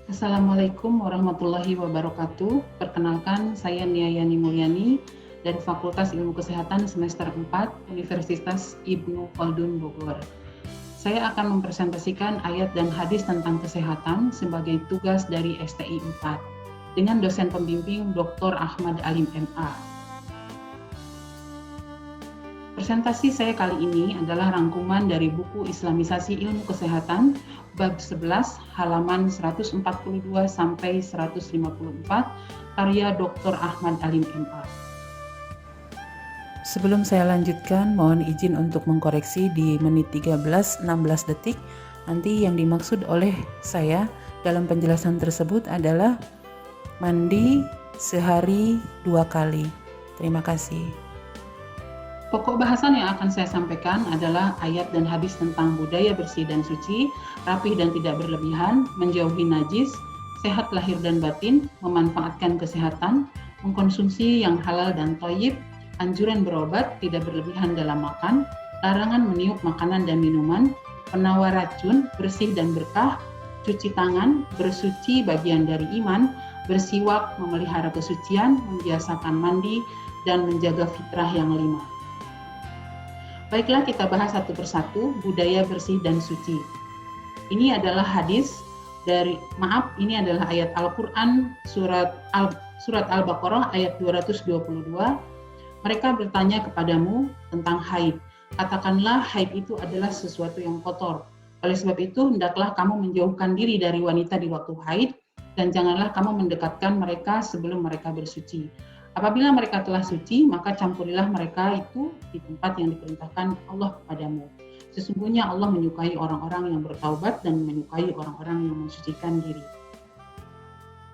Assalamualaikum warahmatullahi wabarakatuh. Perkenalkan, saya Nia Yani Mulyani dari Fakultas Ilmu Kesehatan semester 4 Universitas Ibnu Khaldun Bogor. Saya akan mempresentasikan ayat dan hadis tentang kesehatan sebagai tugas dari STI 4 dengan dosen pembimbing Dr. Ahmad Alim MA. Presentasi saya kali ini adalah rangkuman dari buku Islamisasi Ilmu Kesehatan bab 11 halaman 142 sampai 154 karya Dr. Ahmad Alim MA. Sebelum saya lanjutkan, mohon izin untuk mengkoreksi di menit 13-16 detik. Nanti yang dimaksud oleh saya dalam penjelasan tersebut adalah mandi sehari 2 kali. Terima kasih. Pokok bahasan yang akan saya sampaikan adalah ayat dan hadis tentang budaya bersih dan suci, rapih dan tidak berlebihan, menjauhi najis, sehat lahir dan batin, memanfaatkan kesehatan, mengkonsumsi yang halal dan thayyib, anjuran berobat, tidak berlebihan dalam makan, larangan meniup makanan dan minuman, penawar racun, bersih dan berkah, cuci tangan, bersuci bagian dari iman, bersiwak, memelihara kesucian, membiasakan mandi, dan menjaga fitrah yang 5. Baiklah, kita bahas satu persatu budaya bersih dan suci. Ini adalah hadis ini adalah ayat Al-Quran surat Al-Baqarah ayat 222. Mereka bertanya kepadamu tentang haid. Katakanlah haid itu adalah sesuatu yang kotor. Oleh sebab itu, hendaklah kamu menjauhkan diri dari wanita di waktu haid dan janganlah kamu mendekatkan mereka sebelum mereka bersuci. Apabila mereka telah suci, maka campurilah mereka itu di tempat yang diperintahkan Allah kepadamu. Sesungguhnya Allah menyukai orang-orang yang bertaubat dan menyukai orang-orang yang mensucikan diri.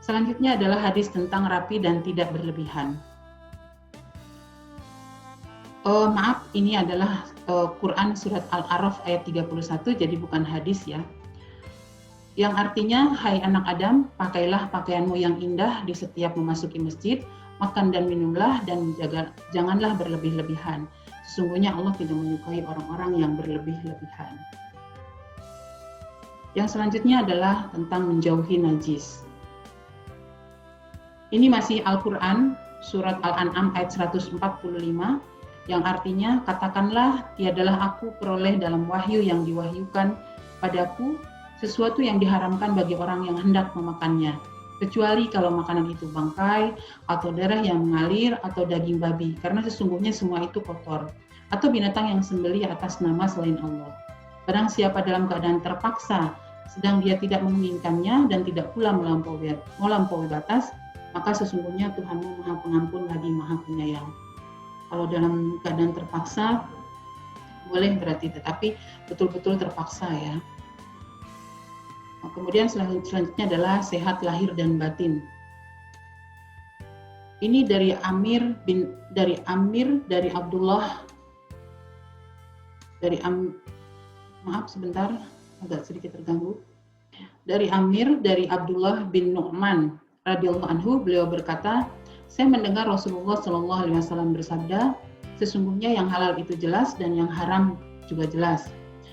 Selanjutnya adalah hadis tentang rapi dan tidak berlebihan. Ini adalah Quran surat Al-A'raf ayat 31, jadi bukan hadis ya. Yang artinya, hai anak Adam, pakailah pakaianmu yang indah di setiap memasuki masjid, makan dan minumlah, dan janganlah berlebih-lebihan. Sesungguhnya Allah tidak menyukai orang-orang yang berlebih-lebihan. Yang selanjutnya adalah tentang menjauhi najis. Ini masih Al-Quran, surat Al-An'am ayat 145, yang artinya, katakanlah, tiadalah aku peroleh dalam wahyu yang diwahyukan padaku, sesuatu yang diharamkan bagi orang yang hendak memakannya, kecuali kalau makanan itu bangkai, atau darah yang mengalir, atau daging babi, karena sesungguhnya semua itu kotor, atau binatang yang sembelih atas nama selain Allah. Barang siapa dalam keadaan terpaksa, sedang dia tidak menginginkannya dan tidak pula melampaui batas, maka sesungguhnya Tuhanmu Maha Pengampun lagi Maha Penyayang. Kalau dalam keadaan terpaksa, boleh berarti, tetapi betul-betul terpaksa ya. Kemudian selanjutnya adalah sehat lahir dan batin. Ini dari Abdullah agak sedikit terganggu. Dari Abdullah bin Nu'man radhiyallahu anhu, beliau berkata, saya mendengar Rasulullah Shallallahu Alaihi Wasallam bersabda, sesungguhnya yang halal itu jelas dan yang haram juga jelas.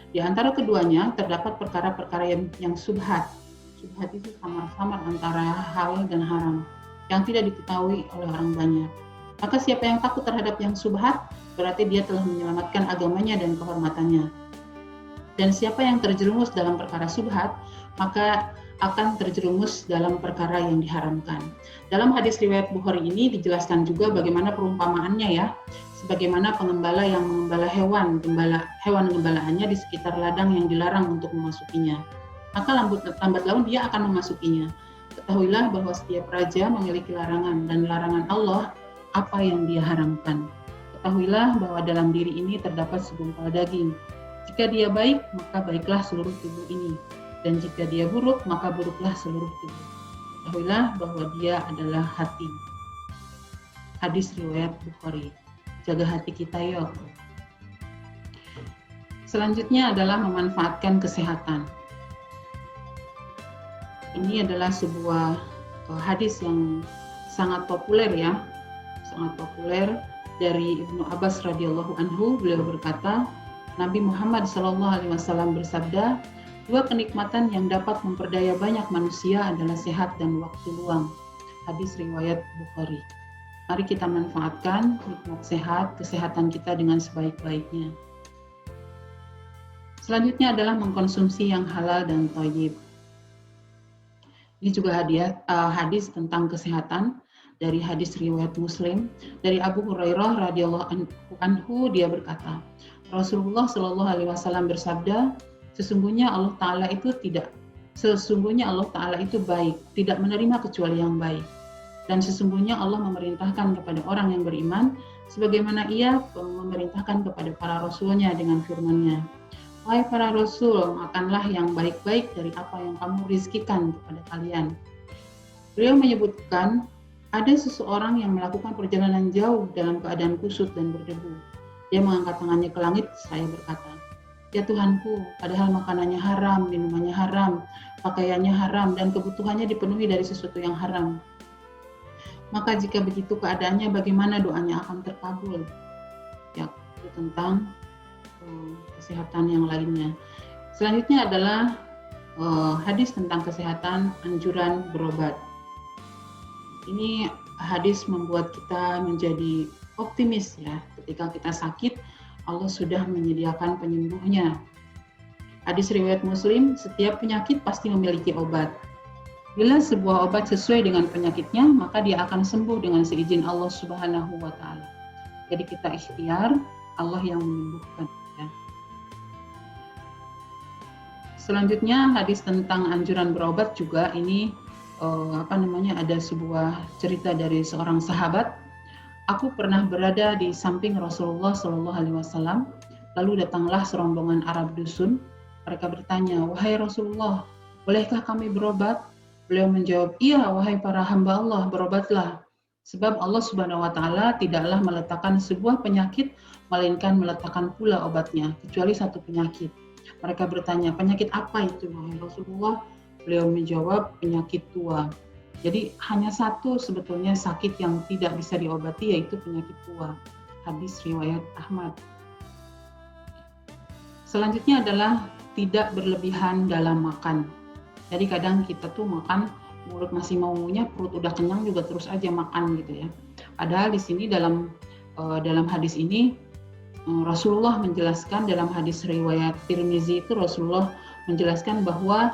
Di antara keduanya terdapat perkara-perkara yang subhat. Subhat itu samar-samar antara halal dan haram, yang tidak diketahui oleh orang banyak. Maka siapa yang takut terhadap yang subhat, berarti dia telah menyelamatkan agamanya dan kehormatannya. Dan siapa yang terjerumus dalam perkara subhat, maka akan terjerumus dalam perkara yang diharamkan. Dalam hadis riwayat Bukhari ini dijelaskan juga bagaimana perumpamaannya ya, sebagaimana pengembala yang mengembala hewan gembalaannya di sekitar ladang yang dilarang untuk memasukinya. Maka lambat laun dia akan memasukinya. Ketahuilah bahwa setiap raja memiliki larangan, dan larangan Allah apa yang dia haramkan. Ketahuilah bahwa dalam diri ini terdapat segumpal daging. Jika dia baik, maka baiklah seluruh tubuh ini. Dan jika dia buruk, maka buruklah seluruh tubuh. Ketahuilah bahwa dia adalah hati. Hadis riwayat Bukhari. Jaga hati kita yuk. Selanjutnya adalah memanfaatkan kesehatan. Ini adalah sebuah hadis yang sangat populer ya, sangat populer dari Ibnu Abbas radhiyallahu anhu. Beliau berkata, Nabi Muhammad SAW bersabda, Dua kenikmatan yang dapat memperdaya banyak manusia adalah sehat dan waktu luang. Hadis riwayat Bukhari. Mari kita manfaatkan nikmat sehat, kesehatan kita dengan sebaik-baiknya. Selanjutnya adalah mengkonsumsi yang halal dan thayyib. Ini juga hadis tentang kesehatan dari hadis riwayat Muslim dari Abu Hurairah radhiyallahu anhu, dia berkata, Rasulullah Shallallahu alaihi wasallam bersabda, sesungguhnya Allah Ta'ala itu baik, tidak menerima kecuali yang baik. Dan sesungguhnya Allah memerintahkan kepada orang yang beriman, sebagaimana ia memerintahkan kepada para rasulnya dengan firman-Nya. Wahai para rasul, makanlah yang baik-baik dari apa yang kamu rizkikan kepada kalian. Beliau menyebutkan, ada seseorang yang melakukan perjalanan jauh dalam keadaan kusut dan berdebu. Dia mengangkat tangannya ke langit, saya berkata, ya Tuhanku, padahal makanannya haram, minumannya haram, pakaiannya haram, dan kebutuhannya dipenuhi dari sesuatu yang haram. Maka jika begitu keadaannya, bagaimana doanya akan terkabul? Ya, itu tentang kesehatan yang lainnya. Selanjutnya adalah hadis tentang kesehatan, anjuran berobat. Ini hadis membuat kita menjadi optimis ya, ketika kita sakit, Allah sudah menyediakan penyembuhnya. Hadis riwayat Muslim, setiap penyakit pasti memiliki obat. Bila sebuah obat sesuai dengan penyakitnya, maka dia akan sembuh dengan seizin Allah Subhanahu wa Ta'ala. Jadi kita ikhtiar, Allah yang menyembuhkan. Ya. Selanjutnya hadis tentang anjuran berobat juga ini ada sebuah cerita dari seorang sahabat. Aku pernah berada di samping Rasulullah Shallallahu alaihi wasallam, lalu datanglah serombongan Arab dusun. Mereka bertanya, wahai Rasulullah, bolehkah kami berobat? Beliau menjawab, iya wahai para hamba Allah, berobatlah. Sebab Allah Subhanahu wa Ta'ala tidaklah meletakkan sebuah penyakit, melainkan meletakkan pula obatnya, kecuali satu penyakit. Mereka bertanya, penyakit apa itu wahai Rasulullah? Beliau menjawab, penyakit tua. Jadi hanya satu sebetulnya sakit yang tidak bisa diobati, yaitu penyakit tua. Hadis riwayat Ahmad. Selanjutnya adalah tidak berlebihan dalam makan. Jadi kadang kita tuh makan, mulut masih mau ngunyah, perut udah kenyang juga terus aja makan gitu ya. Padahal di sini dalam hadis ini Rasulullah menjelaskan, dalam hadis riwayat Tirmizi itu Rasulullah menjelaskan bahwa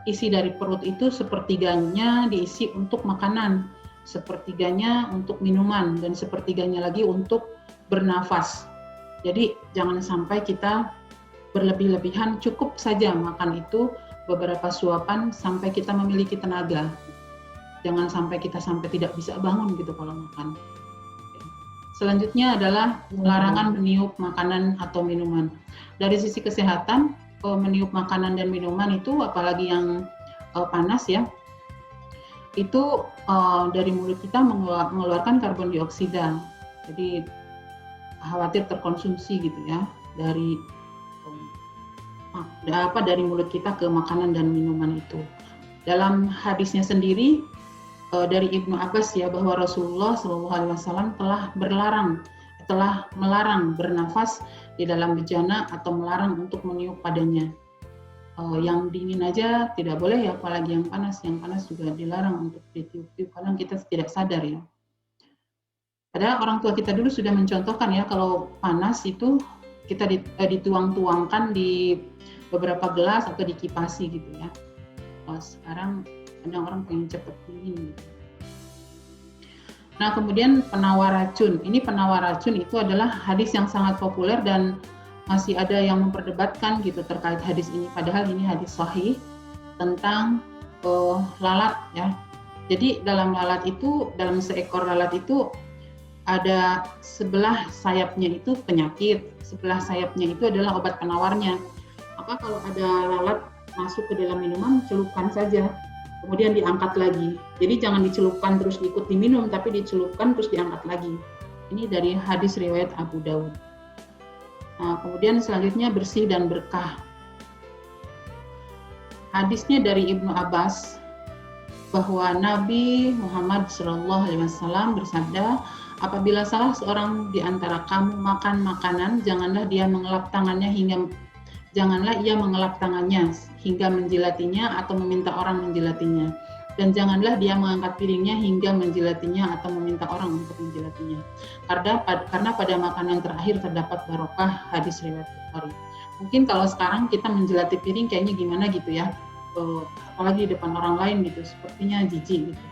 isi dari perut itu sepertiganya diisi untuk makanan, sepertiganya untuk minuman, dan sepertiganya lagi untuk bernafas. Jadi jangan sampai kita berlebih-lebihan, cukup saja makan itu beberapa suapan sampai kita memiliki tenaga. Jangan sampai kita tidak bisa bangun gitu kalau makan. Selanjutnya adalah larangan meniup makanan atau minuman. Dari sisi kesehatan, meniup makanan dan minuman itu, apalagi yang panas ya, itu dari mulut kita mengeluarkan karbon dioksida. Jadi khawatir terkonsumsi gitu ya dari mulut kita ke makanan dan minuman itu. Dalam hadisnya sendiri dari Ibnu Abbas ya, bahwa Rasulullah Shallallahu alaihi wasallam telah melarang bernafas di dalam bejana atau melarang untuk meniup padanya. Yang dingin aja tidak boleh ya, apalagi yang panas. Yang panas juga dilarang untuk ditiup-tiup, kadang kita tidak sadar ya. Padahal orang tua kita dulu sudah mencontohkan ya, kalau panas itu kita dituang-tuangkan di beberapa gelas atau dikipasi gitu ya. Sekarang kadang orang pengen cepet dingin gitu. Nah, kemudian penawar racun. Ini penawar racun itu adalah hadis yang sangat populer dan masih ada yang memperdebatkan gitu terkait hadis ini. Padahal ini hadis sahih tentang lalat ya. Jadi dalam seekor lalat itu ada sebelah sayapnya itu penyakit, sebelah sayapnya itu adalah obat penawarnya. Maka kalau ada lalat masuk ke dalam minuman, celupkan saja. Kemudian diangkat lagi. Jadi jangan dicelupkan terus ikut diminum, tapi dicelupkan terus diangkat lagi. Ini dari hadis riwayat Abu Dawud. Nah, kemudian selanjutnya bersih dan berkah. Hadisnya dari Ibnu Abbas bahwa Nabi Muhammad SAW bersabda, apabila salah seorang di antara kamu makan makanan, janganlah dia mengelap tangannya hingga janganlah ia mengelap tangannya hingga menjilatinya atau meminta orang menjilatinya. Dan janganlah dia mengangkat piringnya hingga menjilatinya atau meminta orang untuk menjilatinya. Karena pada makanan terakhir terdapat barokah, hadis riwayat Bukhari. Mungkin kalau sekarang kita menjilati piring kayaknya gimana gitu ya, apalagi di depan orang lain gitu, sepertinya jijik gitu.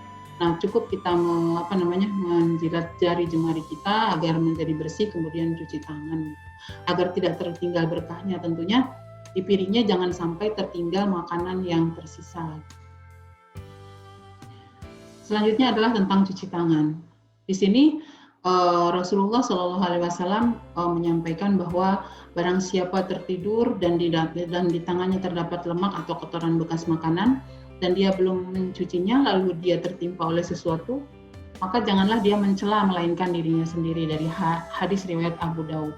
Nah, cukup kita menjilat jari jemari kita agar menjadi bersih, kemudian cuci tangan gitu. Agar tidak tertinggal berkahnya tentunya di piringnya jangan sampai tertinggal makanan yang tersisa. Selanjutnya adalah tentang cuci tangan. Di sini Rasulullah Shallallahu Alaihi Wasallam menyampaikan bahwa barang siapa tertidur dan di tangannya terdapat lemak atau kotoran bekas makanan dan dia belum mencucinya lalu dia tertimpa oleh sesuatu, maka janganlah dia mencela melainkan dirinya sendiri, dari hadis riwayat Abu Daud.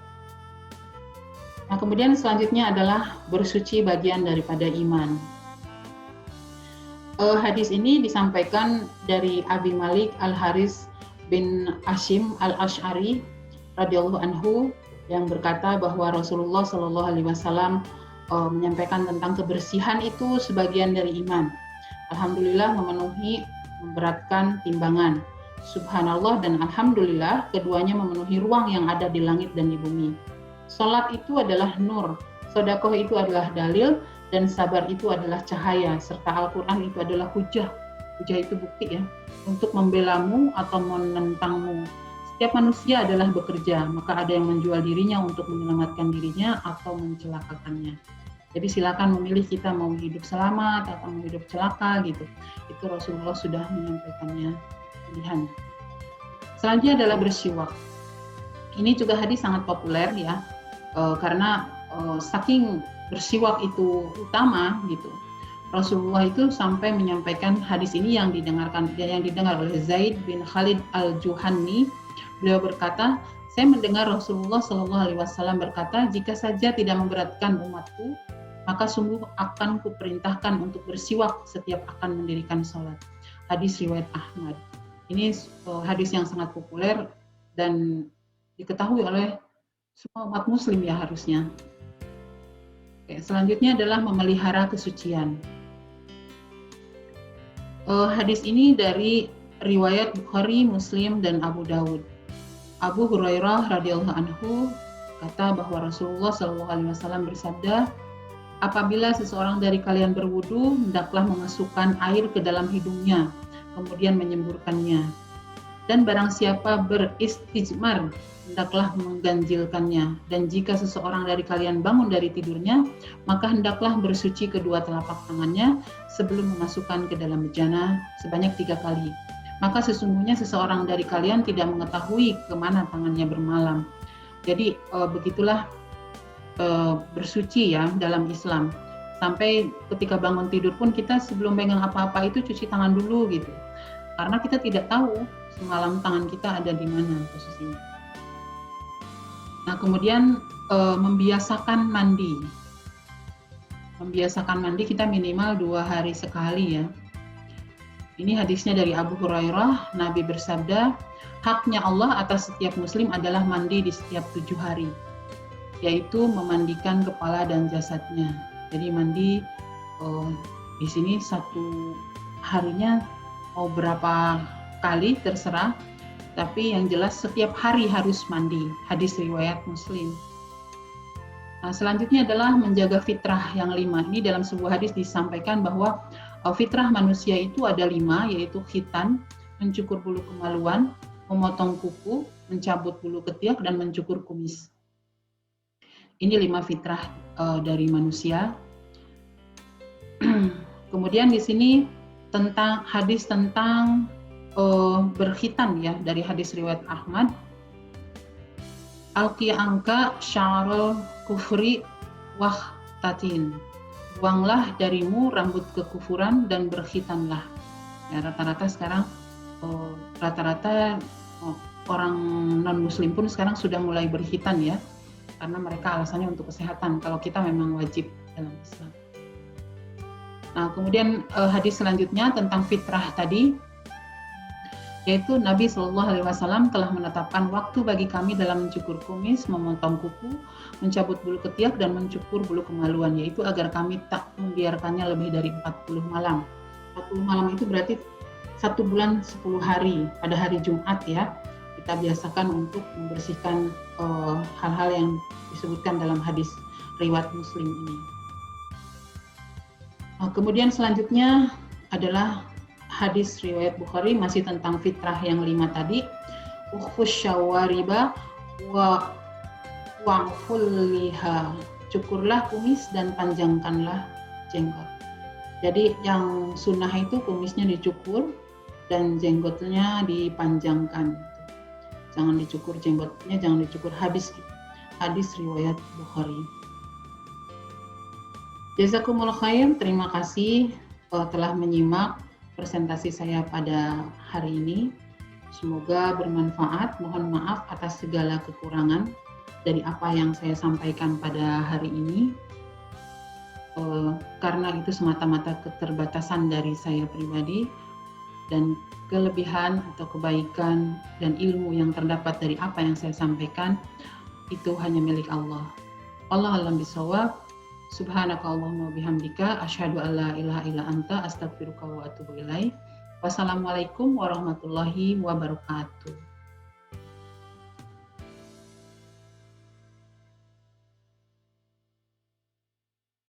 Nah, kemudian selanjutnya adalah bersuci bagian daripada iman. Hadis ini disampaikan dari Abi Malik Al-Haris bin Hashim Al-Ash'ari radhiyallahu anhu yang berkata bahwa Rasulullah Shallallahu Alaihi Wasallam menyampaikan tentang kebersihan itu sebagian dari iman. Alhamdulillah memenuhi memberatkan timbangan. Subhanallah dan Alhamdulillah keduanya memenuhi ruang yang ada di langit dan di bumi. Salat itu adalah nur, sedekah itu adalah dalil, dan sabar itu adalah cahaya, serta Al-Quran itu adalah hujah. Hujah itu bukti ya, untuk membelamu atau menentangmu. Setiap manusia adalah bekerja, maka ada yang menjual dirinya untuk menyelamatkan dirinya atau mencelakakannya. Jadi silakan memilih kita mau hidup selamat atau mau hidup celaka gitu. Itu Rasulullah sudah menyampaikannya pilihan. Selanjutnya adalah bersiwak. Ini juga hadis sangat populer ya, karena saking bersiwak itu utama gitu. Rasulullah itu sampai menyampaikan hadis ini yang didengar oleh Zaid bin Khalid Al-Juhani. Beliau berkata, saya mendengar Rasulullah Shallallahu Alaihi Wasallam berkata, jika saja tidak memberatkan umatku, maka sungguh akan kuperintahkan untuk bersiwak setiap akan mendirikan sholat. Hadis riwayat Ahmad. Ini hadis yang sangat populer dan diketahui oleh semua umat Muslim ya harusnya. Oke, selanjutnya adalah memelihara kesucian. Hadis ini dari riwayat Bukhari, Muslim, dan Abu Daud. Abu Hurairah radhiyallahu anhu kata bahwa Rasulullah Shallallahu Alaihi Wasallam bersabda, apabila seseorang dari kalian berwudu, hendaklah memasukkan air ke dalam hidungnya, kemudian menyemburkannya. Dan barang siapa beristijmar, hendaklah mengganjilkannya. Dan jika seseorang dari kalian bangun dari tidurnya, maka hendaklah bersuci kedua telapak tangannya sebelum memasukkan ke dalam bejana sebanyak 3 kali. Maka sesungguhnya seseorang dari kalian tidak mengetahui kemana tangannya bermalam. Jadi begitulah bersuci ya dalam Islam. Sampai ketika bangun tidur pun kita sebelum pegang apa-apa itu cuci tangan dulu gitu. Karena kita tidak tahu semalam tangan kita ada di mana posisinya. Nah, kemudian membiasakan mandi. Membiasakan mandi kita minimal 2 hari sekali ya. Ini hadisnya dari Abu Hurairah, Nabi bersabda, haknya Allah atas setiap muslim adalah mandi di setiap 7 hari, yaitu memandikan kepala dan jasadnya. Jadi mandi di sini 1 harinya mau berapa kali terserah, tapi yang jelas setiap hari harus mandi. Hadis riwayat Muslim. Nah, selanjutnya adalah menjaga fitrah yang 5. Ini dalam sebuah hadis disampaikan bahwa fitrah manusia itu ada 5, yaitu khitan, mencukur bulu kemaluan, memotong kuku, mencabut bulu ketiak, dan mencukur kumis. Ini 5 fitrah dari manusia. Kemudian di sini tentang hadis tentang berkhitan ya, dari hadis riwayat Ahmad. Alqi'anka sya'ral kufri wahtatin. Buanglah darimu rambut kekufuran dan berkhitanlah. Ya, rata-rata sekarang orang non-muslim pun sekarang sudah mulai berkhitan ya, karena mereka alasannya untuk kesehatan. Kalau kita memang wajib dalam Islam. Nah, kemudian hadis selanjutnya tentang fitrah tadi. yaitu Nabi Shallallahu Alaihi Wasallam telah menetapkan waktu bagi kami dalam mencukur kumis, memotong kuku, mencabut bulu ketiak, dan mencukur bulu kemaluan, yaitu agar kami tak membiarkannya lebih dari 40 malam. 40 malam itu berarti 1 bulan 10 hari. Pada hari Jumat ya, kita biasakan untuk membersihkan hal-hal yang disebutkan dalam hadis riwayat Muslim ini. Kemudian selanjutnya adalah hadis riwayat Bukhari, masih tentang fitrah yang 5 tadi. Ukhfus syawariba wa wa'fulliha, cukurlah kumis dan panjangkanlah jenggot. Jadi yang sunnah itu kumisnya dicukur dan jenggotnya dipanjangkan. Jangan dicukur jenggotnya, jangan dicukur habis. Hadis riwayat Bukhari. Jazakumullah khair, terima kasih telah menyimak presentasi saya pada hari ini. Semoga bermanfaat. Mohon maaf atas segala kekurangan dari apa yang saya sampaikan pada hari ini. Karena itu semata-mata keterbatasan dari saya pribadi, dan kelebihan atau kebaikan dan ilmu yang terdapat dari apa yang saya sampaikan itu hanya milik Allah. Allah alam bisawab. Subhanakallahumma bihamdika asyhadu an la ilaha illa anta astaghfiruka wa atubu ilaik. Wassalamualaikum warahmatullahi wabarakatuh.